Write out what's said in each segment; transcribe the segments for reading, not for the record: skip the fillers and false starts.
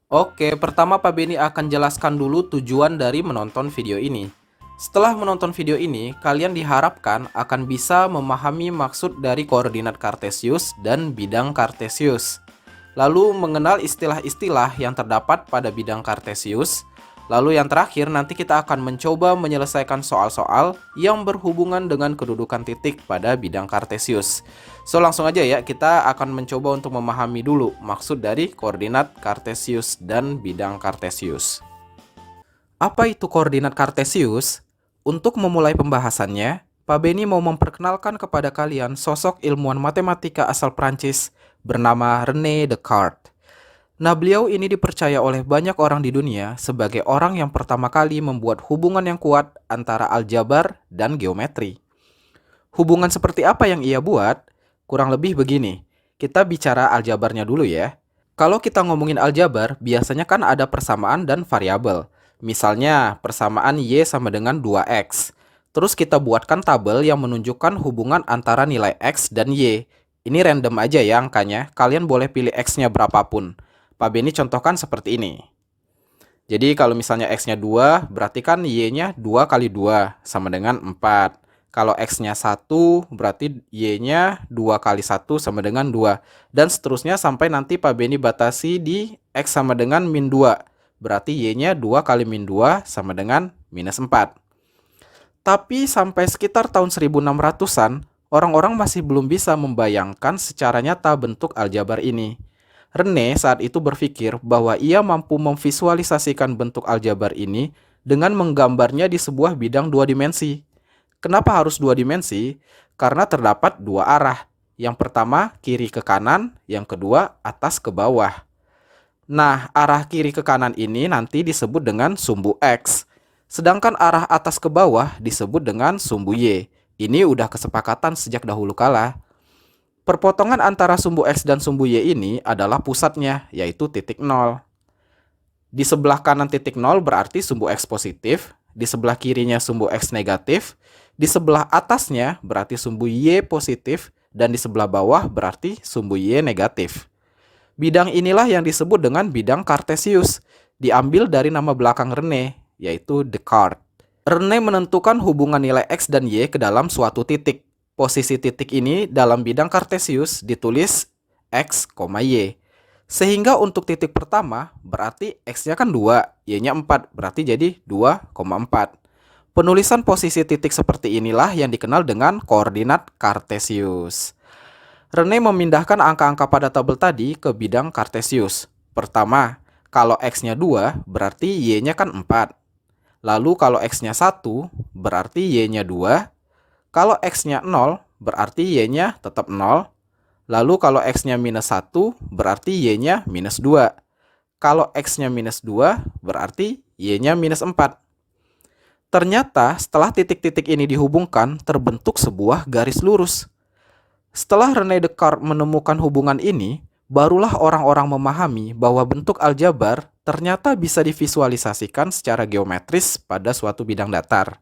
Oke, pertama Pak Beni akan jelaskan dulu tujuan dari menonton video ini. Setelah menonton video ini, kalian diharapkan akan bisa memahami maksud dari koordinat Kartesius dan bidang Kartesius. Lalu mengenal istilah-istilah yang terdapat pada bidang Kartesius. Lalu yang terakhir nanti kita akan mencoba menyelesaikan soal-soal yang berhubungan dengan kedudukan titik pada bidang Kartesius. So langsung aja ya, kita akan mencoba untuk memahami dulu maksud dari koordinat Kartesius dan bidang Kartesius. Apa itu koordinat Kartesius? Untuk memulai pembahasannya, Pak Beni mau memperkenalkan kepada kalian sosok ilmuwan matematika asal Prancis bernama René Descartes. Nah, beliau ini dipercaya oleh banyak orang di dunia sebagai orang yang pertama kali membuat hubungan yang kuat antara aljabar dan geometri. Hubungan seperti apa yang ia buat? Kurang lebih begini. Kita bicara aljabarnya dulu ya. Kalau kita ngomongin aljabar, biasanya kan ada persamaan dan variabel. Misalnya, persamaan Y sama dengan 2X. Terus kita buatkan tabel yang menunjukkan hubungan antara nilai X dan Y. Ini random aja ya angkanya, kalian boleh pilih X-nya berapapun. Pak Beni contohkan seperti ini. Jadi kalau misalnya X-nya 2, berarti kan Y-nya 2 kali 2, sama dengan 4. Kalau X-nya 1, berarti Y-nya 2 kali 1 sama dengan 2. Dan seterusnya sampai nanti Pak Beni batasi di X sama dengan min 2. Berarti Y-nya 2 kali min 2 sama dengan minus 4. Tapi sampai sekitar tahun 1600-an, orang-orang masih belum bisa membayangkan secara nyata bentuk aljabar ini. René saat itu berpikir bahwa ia mampu memvisualisasikan bentuk aljabar ini dengan menggambarnya di sebuah bidang dua dimensi. Kenapa harus dua dimensi? Karena terdapat dua arah. Yang pertama kiri ke kanan, yang kedua atas ke bawah. Nah, arah kiri ke kanan ini nanti disebut dengan sumbu X. Sedangkan arah atas ke bawah disebut dengan sumbu Y. Ini udah kesepakatan sejak dahulu kala. Perpotongan antara sumbu X dan sumbu Y ini adalah pusatnya, yaitu titik 0. Di sebelah kanan titik 0 berarti sumbu X positif, di sebelah kirinya sumbu X negatif, di sebelah atasnya berarti sumbu Y positif, dan di sebelah bawah berarti sumbu Y negatif. Bidang inilah yang disebut dengan bidang Kartesius, diambil dari nama belakang René, yaitu Descartes. René menentukan hubungan nilai X dan Y ke dalam suatu titik. Posisi titik ini dalam bidang Kartesius ditulis X, Y. Sehingga untuk titik pertama berarti X-nya kan 2, Y-nya 4, berarti jadi 2,4. Penulisan posisi titik seperti inilah yang dikenal dengan koordinat Kartesius. René memindahkan angka-angka pada tabel tadi ke bidang Kartesius. Pertama, kalau X-nya 2 berarti Y-nya kan 4. Lalu kalau X-nya 1 berarti Y-nya 2. Kalau X-nya 0, berarti Y-nya tetap 0. Lalu kalau X-nya minus 1, berarti Y-nya minus 2. Kalau X-nya minus 2, berarti Y-nya minus 4. Ternyata setelah titik-titik ini dihubungkan, terbentuk sebuah garis lurus. Setelah René Descartes menemukan hubungan ini, barulah orang-orang memahami bahwa bentuk aljabar ternyata bisa divisualisasikan secara geometris pada suatu bidang datar.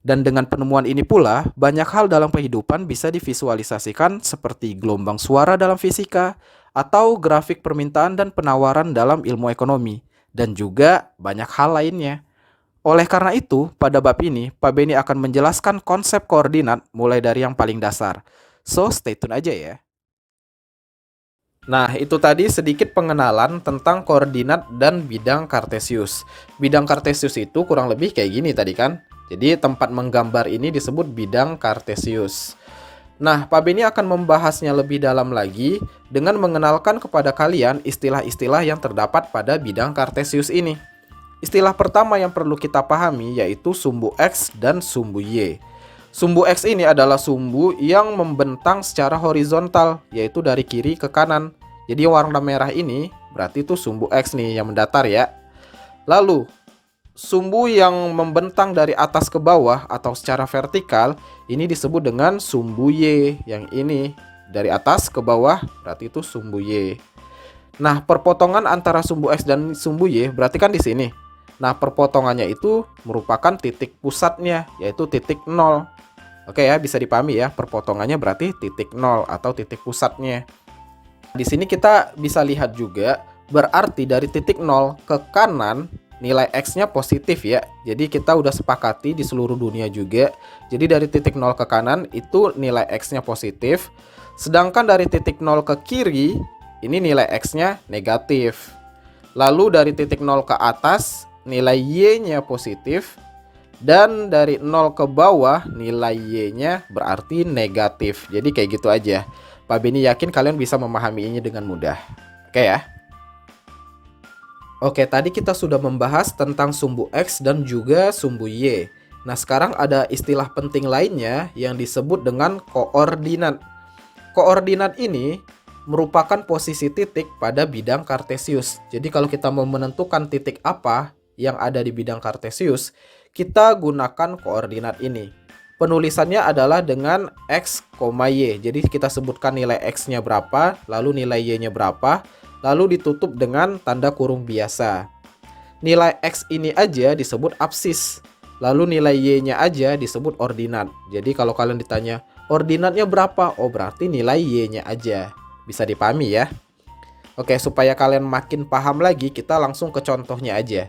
Dan dengan penemuan ini pula, banyak hal dalam kehidupan bisa divisualisasikan seperti gelombang suara dalam fisika, atau grafik permintaan dan penawaran dalam ilmu ekonomi, dan juga banyak hal lainnya. Oleh karena itu, pada bab ini, Pak Beni akan menjelaskan konsep koordinat mulai dari yang paling dasar. So, stay tune aja ya. Nah, itu tadi sedikit pengenalan tentang koordinat dan bidang Kartesius. Bidang Kartesius itu kurang lebih kayak gini tadi kan. Jadi tempat menggambar ini disebut bidang Kartesius. Nah, Pak Beni akan membahasnya lebih dalam lagi dengan mengenalkan kepada kalian istilah-istilah yang terdapat pada bidang Kartesius ini. Istilah pertama yang perlu kita pahami yaitu sumbu X dan sumbu Y. Sumbu X ini adalah sumbu yang membentang secara horizontal, yaitu dari kiri ke kanan. Jadi warna merah ini berarti itu sumbu X nih yang mendatar ya. Lalu, sumbu yang membentang dari atas ke bawah atau secara vertikal, ini disebut dengan sumbu Y. Yang ini dari atas ke bawah berarti itu sumbu Y. Nah, perpotongan antara sumbu X dan sumbu Y berarti kan di sini. Nah, perpotongannya itu merupakan titik pusatnya, yaitu titik 0. Oke ya, bisa dipahami ya, perpotongannya berarti titik 0 atau titik pusatnya. Di sini kita bisa lihat juga Berarti dari titik 0 ke kanan nilai X-nya positif ya. Jadi kita udah sepakati di seluruh dunia juga. Jadi dari titik 0 ke kanan itu nilai X-nya positif. Sedangkan dari titik 0 ke kiri ini nilai X-nya negatif. Lalu dari titik 0 ke atas nilai Y-nya positif. Dan dari 0 ke bawah nilai Y-nya berarti negatif. Jadi kayak gitu aja. Pak Beni yakin kalian bisa memahami ini dengan mudah. Oke ya. Oke, tadi kita sudah membahas tentang sumbu X dan juga sumbu Y. Nah, sekarang ada istilah penting lainnya yang disebut dengan koordinat. Koordinat ini merupakan posisi titik pada bidang kartesius. Jadi kalau kita mau menentukan titik apa yang ada di bidang kartesius, kita gunakan koordinat ini. Penulisannya adalah dengan X, Y. Jadi kita sebutkan nilai X-nya berapa, lalu nilai Y-nya berapa, lalu ditutup dengan tanda kurung biasa. Nilai X ini aja disebut absis, lalu nilai Y-nya aja disebut ordinat. Jadi kalau kalian ditanya, ordinatnya berapa? Oh, berarti nilai Y-nya aja. Bisa dipahami ya? Oke, supaya kalian makin paham lagi, kita langsung ke contohnya aja.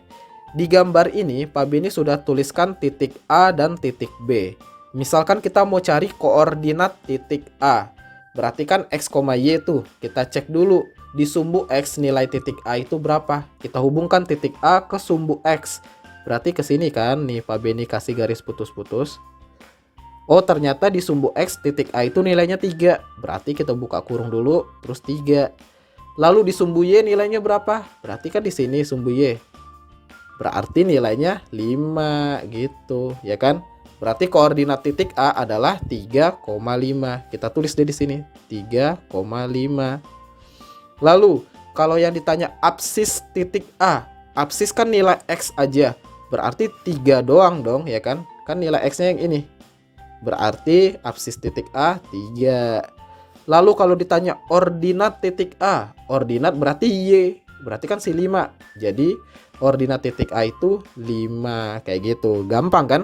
Di gambar ini, Pak Beni sudah tuliskan titik A dan titik B. Misalkan kita mau cari koordinat titik A. Berarti kan X, Y tuh. Kita cek dulu. Di sumbu X nilai titik A itu berapa? Kita hubungkan titik A ke sumbu X. Berarti ke sini kan, nih Pak Beni kasih garis putus-putus. Oh, ternyata di sumbu X titik A itu nilainya 3. Berarti kita buka kurung dulu, terus 3. Lalu di sumbu Y nilainya berapa? Berarti kan di sini sumbu Y. Berarti nilainya 5 gitu, ya kan? Berarti koordinat titik A adalah 3,5. Kita tulis deh di sini, 3,5. Lalu, kalau yang ditanya absis titik A, absis kan nilai X aja. Berarti 3 doang dong, ya kan? Kan nilai X-nya yang ini. Berarti absis titik A 3. Lalu kalau ditanya ordinat titik A, ordinat berarti Y. Berarti kan si 5. Jadi, ordinat titik A itu 5. Kayak gitu. Gampang kan?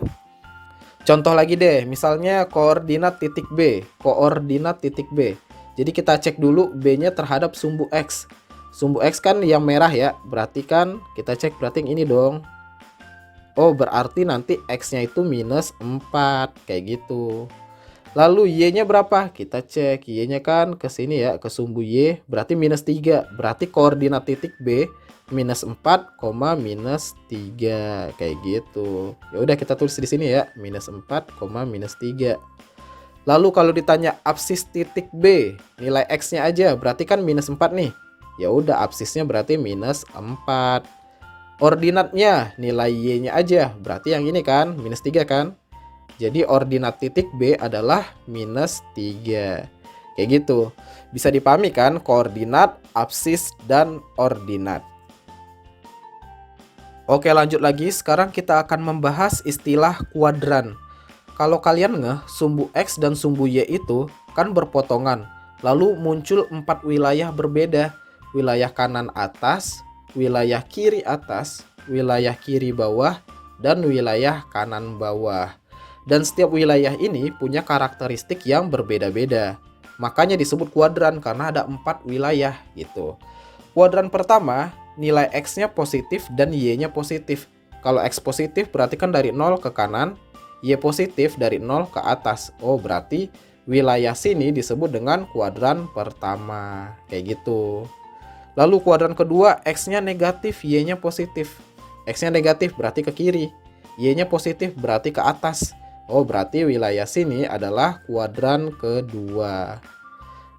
Contoh lagi deh, misalnya koordinat titik B. Koordinat titik B. Jadi kita cek dulu B-nya terhadap sumbu X. Sumbu X kan yang merah ya. Berarti kan kita cek berarti yang ini dong. Oh, berarti nanti X-nya itu minus 4. Kayak gitu. Lalu Y-nya berapa? Kita cek. Y-nya kan ke sini ya, ke sumbu Y. Berarti minus 3. Berarti koordinat titik B minus 4, minus 3. Kayak gitu. Ya udah kita tulis di sini ya. Minus 4, minus 3. Lalu kalau ditanya absis titik B, nilai X-nya aja, berarti kan minus 4 nih. Ya udah absisnya berarti minus 4. Ordinatnya nilai Y-nya aja, berarti yang ini kan, minus 3 kan. Jadi ordinat titik B adalah minus 3. Kayak gitu. Bisa dipahami kan koordinat, absis, dan ordinat. Oke, lanjut lagi. Sekarang kita akan membahas istilah kuadran. Kalau kalian ngeh, sumbu X dan sumbu Y itu kan berpotongan. Lalu muncul 4 wilayah berbeda. Wilayah kanan atas, wilayah kiri atas, wilayah kiri bawah, dan wilayah kanan bawah. Dan setiap wilayah ini punya karakteristik yang berbeda-beda. Makanya disebut kuadran karena ada 4 wilayah gitu. Kuadran pertama, nilai X-nya positif dan Y-nya positif. Kalau X positif berarti kan dari 0 ke kanan. Y positif dari 0 ke atas. Oh, berarti wilayah sini disebut dengan kuadran pertama. Kayak gitu. Lalu kuadran kedua, X-nya negatif, Y-nya positif. X-nya negatif berarti ke kiri. Y-nya positif berarti ke atas. Oh, berarti wilayah sini adalah kuadran kedua.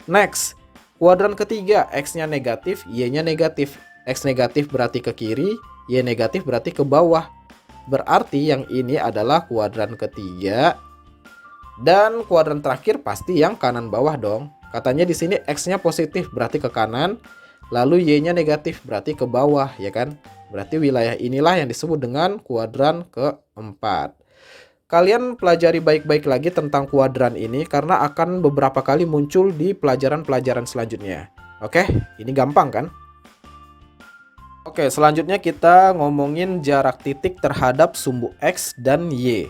Next, kuadran ketiga, X-nya negatif, Y-nya negatif. X negatif berarti ke kiri, Y negatif berarti ke bawah. Berarti yang ini adalah kuadran ketiga. Dan kuadran terakhir pasti yang kanan bawah dong. Katanya di sini X-nya positif berarti ke kanan, lalu Y-nya negatif berarti ke bawah, ya kan? Berarti wilayah inilah yang disebut dengan kuadran keempat. Kalian pelajari baik-baik lagi tentang kuadran ini karena akan beberapa kali muncul di pelajaran-pelajaran selanjutnya. Oke, ini gampang kan? Oke, selanjutnya kita ngomongin jarak titik terhadap sumbu X dan Y.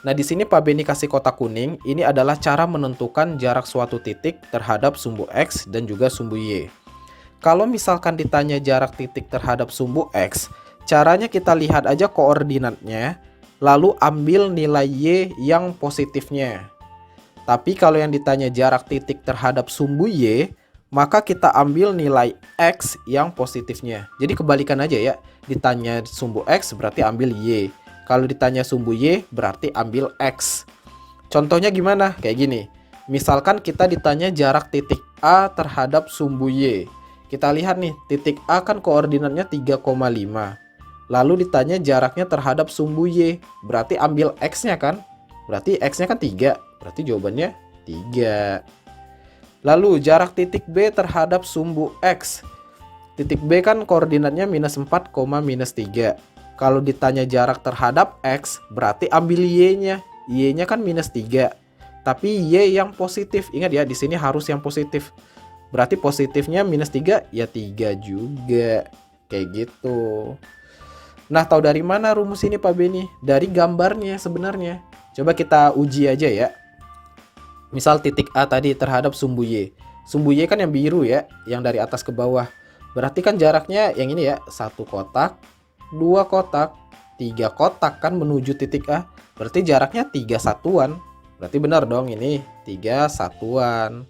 Nah, di sini Pak Beni kasih kotak kuning. Ini adalah cara menentukan jarak suatu titik terhadap sumbu X dan juga sumbu Y. Kalau misalkan ditanya jarak titik terhadap sumbu X, caranya kita lihat aja koordinatnya, lalu ambil nilai Y yang positifnya. Tapi kalau yang ditanya jarak titik terhadap sumbu Y, maka kita ambil nilai X yang positifnya. Jadi kebalikan aja ya, ditanya sumbu X berarti ambil Y. Kalau ditanya sumbu Y berarti ambil X. Contohnya gimana? Kayak gini. Misalkan kita ditanya jarak titik A terhadap sumbu Y. Kita lihat nih, titik A kan koordinatnya 3,5. Lalu ditanya jaraknya terhadap sumbu Y. Berarti ambil X-nya kan? Berarti X-nya kan 3. Berarti jawabannya 3. Lalu jarak titik B terhadap sumbu X. Titik B kan koordinatnya -4, -3. Kalau ditanya jarak terhadap X, berarti ambil Y-nya. Y-nya kan -3. Tapi Y yang positif. Ingat ya, di sini harus yang positif. Berarti positifnya -3, ya 3 juga. Kayak gitu. Nah, tahu dari mana rumus ini Pak Beni? Dari gambarnya sebenarnya. Coba kita uji aja ya. Misal titik A tadi terhadap sumbu Y. Sumbu Y kan yang biru ya, yang dari atas ke bawah. Berarti kan jaraknya yang ini ya, 1 kotak, 2 kotak, 3 kotak kan menuju titik A. Berarti jaraknya 3 satuan. Berarti benar dong ini 3 satuan.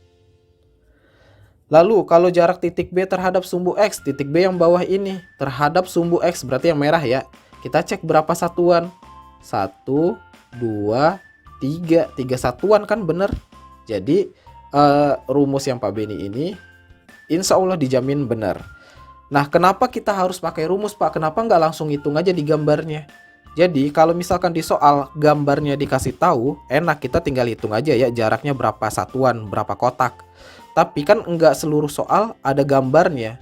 Lalu kalau jarak titik B terhadap sumbu X, titik B yang bawah ini terhadap sumbu X berarti yang merah ya. Kita cek berapa satuan? 1, 2, 3. 3 satuan kan bener. Jadi rumus yang Pak Beni ini insya Allah dijamin benar. Nah, kenapa kita harus pakai rumus Pak? Kenapa nggak langsung hitung aja di gambarnya? Jadi kalau misalkan di soal gambarnya dikasih tahu, enak kita tinggal hitung aja ya jaraknya berapa satuan, berapa kotak. Tapi kan nggak seluruh soal ada gambarnya.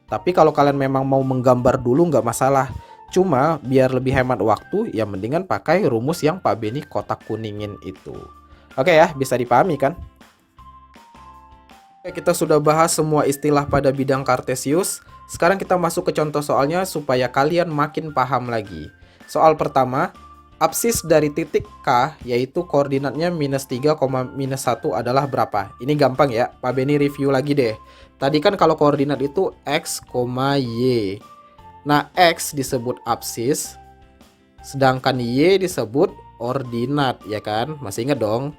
Tapi kalau kalian memang mau menggambar dulu nggak masalah. Cuma biar lebih hemat waktu, ya mendingan pakai rumus yang Pak Beni kotak kuningin itu. Oke ya, bisa dipahami kan? Oke, kita sudah bahas semua istilah pada bidang Kartesius. Sekarang kita masuk ke contoh soalnya supaya kalian makin paham lagi. Soal pertama, absis dari titik K yaitu koordinatnya -3, -1 adalah berapa? Ini gampang ya, Pak Beni review lagi deh. Tadi kan kalau koordinat itu X, Y. Nah, X disebut absis, sedangkan Y disebut ordinat, ya kan? Masih ingat dong?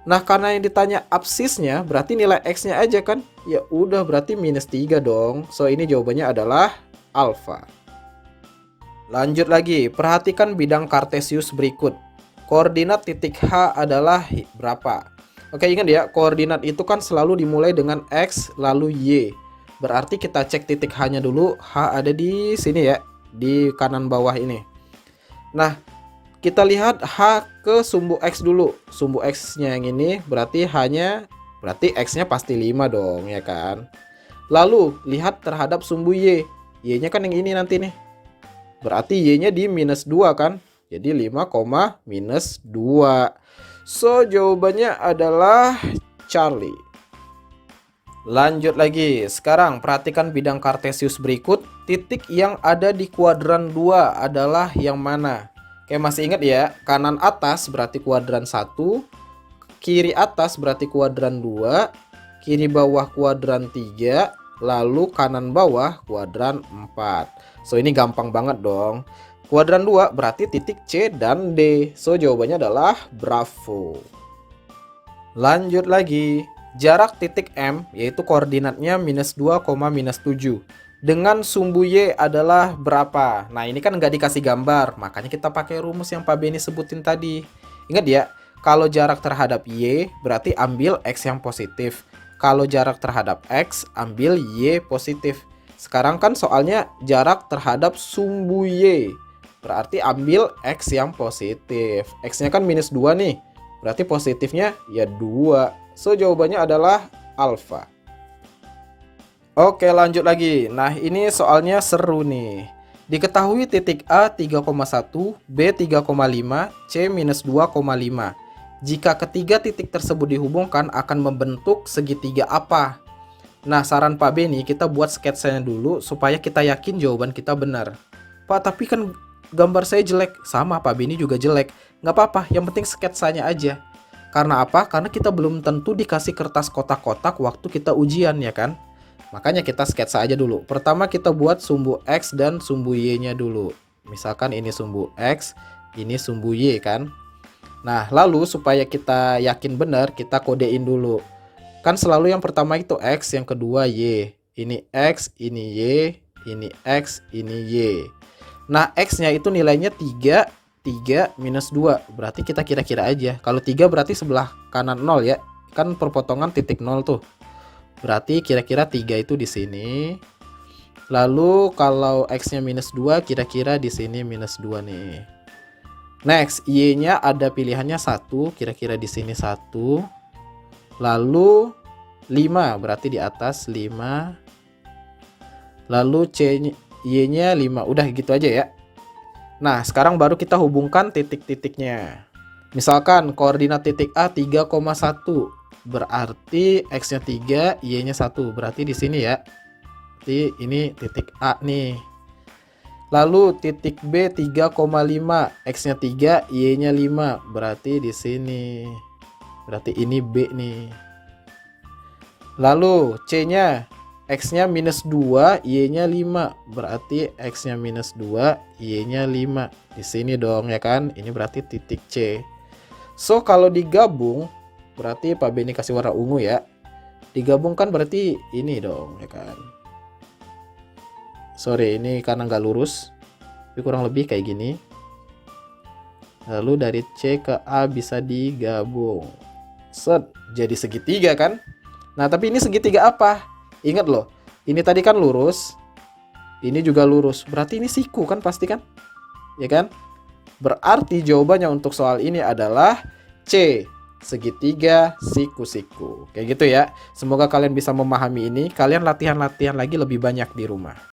Nah, karena yang ditanya absisnya, berarti nilai X-nya aja kan? Ya udah, berarti -3 dong. So, ini jawabannya adalah alfa. Lanjut lagi, perhatikan bidang Kartesius berikut. Koordinat titik H adalah berapa? Oke, ingat ya, koordinat itu kan selalu dimulai dengan X lalu Y. Berarti kita cek titik H-nya dulu. H ada di sini ya, di kanan bawah ini. Nah, kita lihat H ke sumbu X dulu. Sumbu X-nya yang ini berarti H-nya, berarti X-nya pasti 5 dong, ya kan? Lalu, lihat terhadap sumbu Y. Y-nya kan yang ini nanti nih. Berarti Y-nya di -2 kan? Jadi 5, -2. So, jawabannya adalah Charlie. Lanjut lagi. Sekarang perhatikan bidang Kartesius berikut. Titik yang ada di kuadran 2 adalah yang mana? Oke, masih ingat ya? Kanan atas berarti kuadran 1. Kiri atas berarti kuadran 2. Kiri bawah kuadran 3. Lalu kanan bawah kuadran 4. So, ini gampang banget dong. Kuadran 2 berarti titik C dan D. So, jawabannya adalah bravo. Lanjut lagi. Jarak titik M yaitu koordinatnya -2, -7. Dengan sumbu Y adalah berapa? Nah, ini kan nggak dikasih gambar. Makanya kita pakai rumus yang Pak Beni sebutin tadi. Ingat ya, kalau jarak terhadap Y berarti ambil X yang positif. Kalau jarak terhadap X, ambil Y positif. Sekarang kan soalnya jarak terhadap sumbu Y. Berarti ambil X yang positif. X-nya kan -2 nih. Berarti positifnya ya 2. So, jawabannya adalah alfa. Oke, lanjut lagi. Nah, ini soalnya seru nih. Diketahui titik A 3,1, B 3,5, C -2,5. Jika ketiga titik tersebut dihubungkan akan membentuk segitiga apa? Nah, saran Pak Beni kita buat sketsanya dulu supaya kita yakin jawaban kita benar. Pak, tapi kan gambar saya jelek. Sama, Pak Beni juga jelek. Nggak apa-apa, yang penting sketsanya aja. Karena apa? Karena kita belum tentu dikasih kertas kotak-kotak waktu kita ujian, ya kan? Makanya kita sketsa aja dulu. Pertama kita buat sumbu X dan sumbu Y-nya dulu. Misalkan ini sumbu X, ini sumbu Y kan. Nah, lalu supaya kita yakin benar, kita kodein dulu. Kan selalu yang pertama itu X, yang kedua Y. Ini X, ini Y, ini X, ini Y. Nah, X-nya itu nilainya 3, 3 minus 2. Berarti kita kira-kira aja. Kalau 3 berarti sebelah kanan 0 ya. Kan perpotongan titik 0 tuh. Berarti kira-kira 3 itu di sini. Lalu kalau X-nya minus 2, kira-kira di sini minus 2 nih. Next, Y-nya ada pilihannya 1, kira-kira di sini 1. Lalu 5, berarti di atas 5. Lalu Y-nya 5. Udah gitu aja ya. Nah, sekarang baru kita hubungkan titik-titiknya. Misalkan koordinat titik A 3,1. Berarti X-nya 3, Y-nya 1. Berarti di sini ya. Berarti ini titik A nih. Lalu titik B 3,5. X-nya 3, Y-nya 5. Berarti di sini. Berarti ini B nih. Lalu C-nya, X-nya minus 2, Y-nya 5. Berarti X-nya minus 2, Y-nya 5. Di sini dong ya kan. Ini berarti titik C. So, kalau digabung, berarti Pak Beni kasih warna ungu ya. Digabungkan berarti ini dong ya kan. Sorry, ini karena nggak lurus. Tapi kurang lebih kayak gini. Lalu dari C ke A bisa digabung. Set, jadi segitiga kan. Nah, tapi ini segitiga apa? Ingat loh, ini tadi kan lurus. Ini juga lurus. Berarti ini siku kan pasti kan? Ya kan? Berarti jawabannya untuk soal ini adalah C. Segitiga siku-siku. Kayak gitu ya. Semoga kalian bisa memahami ini. Kalian latihan-latihan lagi lebih banyak di rumah.